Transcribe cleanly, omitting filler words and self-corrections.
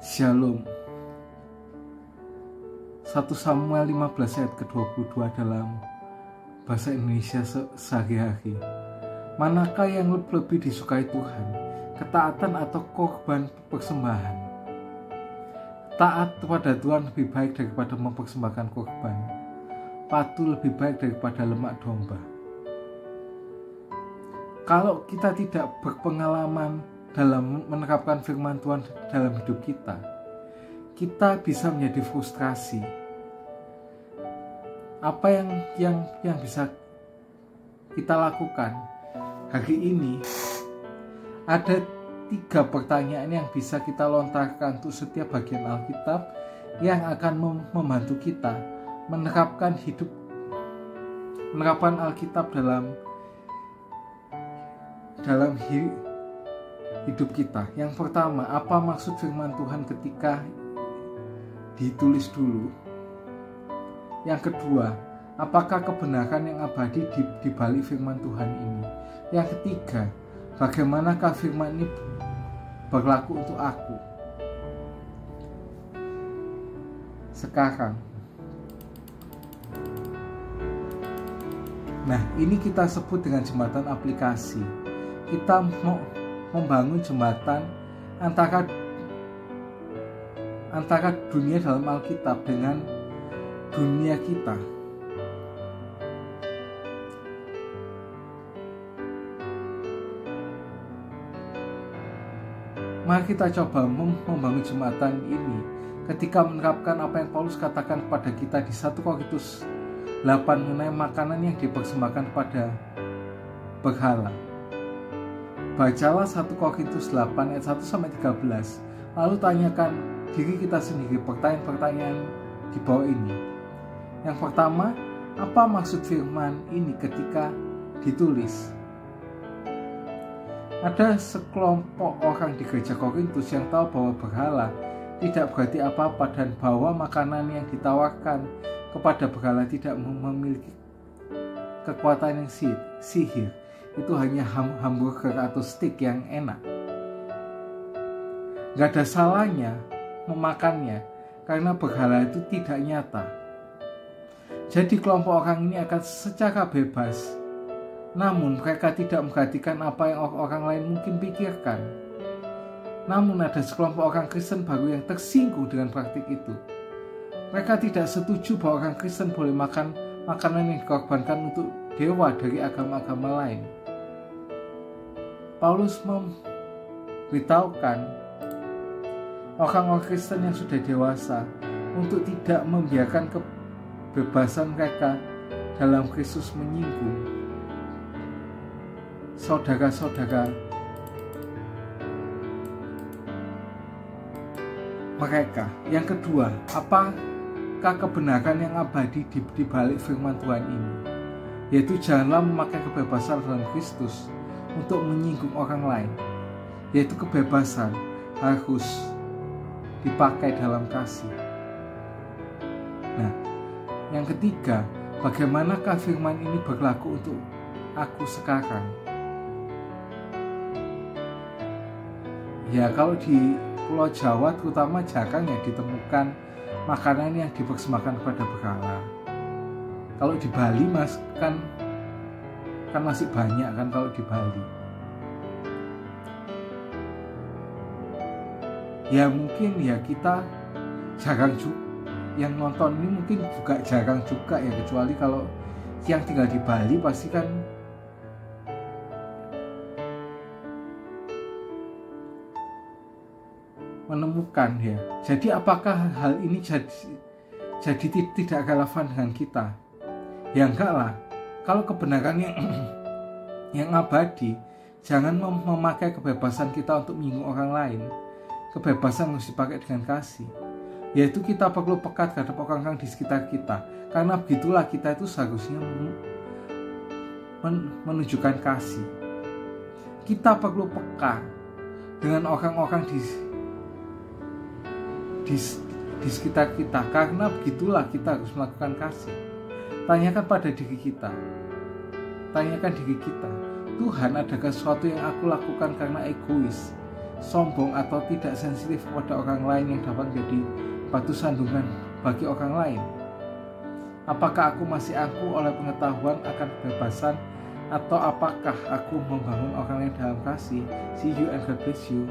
Shalom. 1 Samuel 15 ayat ke-22 dalam bahasa Indonesia sehari-hari. Manakah yang lebih disukai Tuhan, ketaatan atau korban persembahan? Taat kepada Tuhan lebih baik daripada mempersembahkan korban. Patuh lebih baik daripada lemak domba. Kalau kita tidak berpengalaman dalam menerapkan firman Tuhan dalam hidup kita bisa menjadi frustrasi. Apa yang bisa kita lakukan hari ini? Ada 3 pertanyaan yang bisa kita lontarkan untuk setiap bagian Alkitab yang akan membantu kita menerapkan Alkitab dalam hidup kita. Yang pertama, apa maksud firman Tuhan ketika ditulis dulu? Yang kedua, apakah kebenaran yang abadi di balik firman Tuhan ini? Yang ketiga, bagaimanakah firman ini berlaku untuk aku sekarang? Nah, ini kita sebut dengan jembatan aplikasi. Kita mau membangun jembatan antara dunia dalam Alkitab dengan dunia kita. Mari kita coba membangun jembatan ini ketika menerapkan apa yang Paulus katakan kepada kita di 1 Korintus 8 mengenai makanan yang dipersembahkan pada berhala. Bacalah 1 Korintus 8 ayat 1-13. Lalu tanyakan diri kita sendiri pertanyaan-pertanyaan di bawah ini. Yang pertama, apa maksud firman ini ketika ditulis? Ada sekelompok orang di gereja Korintus yang tahu bahwa berhala tidak berarti apa-apa dan bahwa makanan yang ditawarkan kepada berhala tidak memiliki kekuatan yang sihir. Itu hanya hamburger atau steak yang enak. Gak ada salahnya memakannya karena berhala itu tidak nyata. Jadi kelompok orang ini akan secara bebas, namun mereka tidak memperhatikan apa yang orang lain mungkin pikirkan. Namun ada sekelompok orang Kristen baru yang tersinggung dengan praktik itu. Mereka tidak setuju bahwa orang Kristen boleh makan makanan yang dikorbankan untuk dewa dari agama-agama lain. Paulus memberitahukan orang-orang Kristen yang sudah dewasa untuk tidak membiarkan kebebasan mereka dalam Kristus menyinggung saudara-saudara mereka. Yang kedua, apakah kebenaran yang abadi di balik firman Tuhan ini? Yaitu janganlah memakai kebebasan dalam Kristus untuk menyinggung orang lain, yaitu kebebasan harus dipakai dalam kasih. Nah, yang ketiga, bagaimanakah firman ini berlaku untuk aku sekarang? Ya, kalau di Pulau Jawa terutama jarang ya ditemukan makanan yang dipersembahkan kepada berhala. Kalau di Bali kan masih banyak kan kalau di Bali. Ya mungkin ya kita jarang juga, yang nonton ini mungkin juga jarang juga ya, kecuali kalau yang tinggal di Bali pasti kan menemukan ya. Jadi apakah hal ini jadi tidak relevan dengan kita? Ya enggak lah. Kalau kebenaran yang abadi, jangan memakai kebebasan kita untuk menyinggung orang lain. Kebebasan harus dipakai dengan kasih. Yaitu kita perlu peka terhadap orang-orang di sekitar kita. Karena begitulah kita itu seharusnya menunjukkan kasih. Kita perlu peka dengan orang-orang di sekitar kita. Karena begitulah kita harus melakukan kasih. Tanyakan pada diri kita. Tanyakan diri kita, Tuhan, adakah sesuatu yang aku lakukan karena egois, sombong atau tidak sensitif kepada orang lain yang dapat menjadi batu sandungan bagi orang lain? Apakah aku masih angkuh oleh pengetahuan akan kebebasan, atau apakah aku membangun orang lain dalam kasih? See you and God bless you.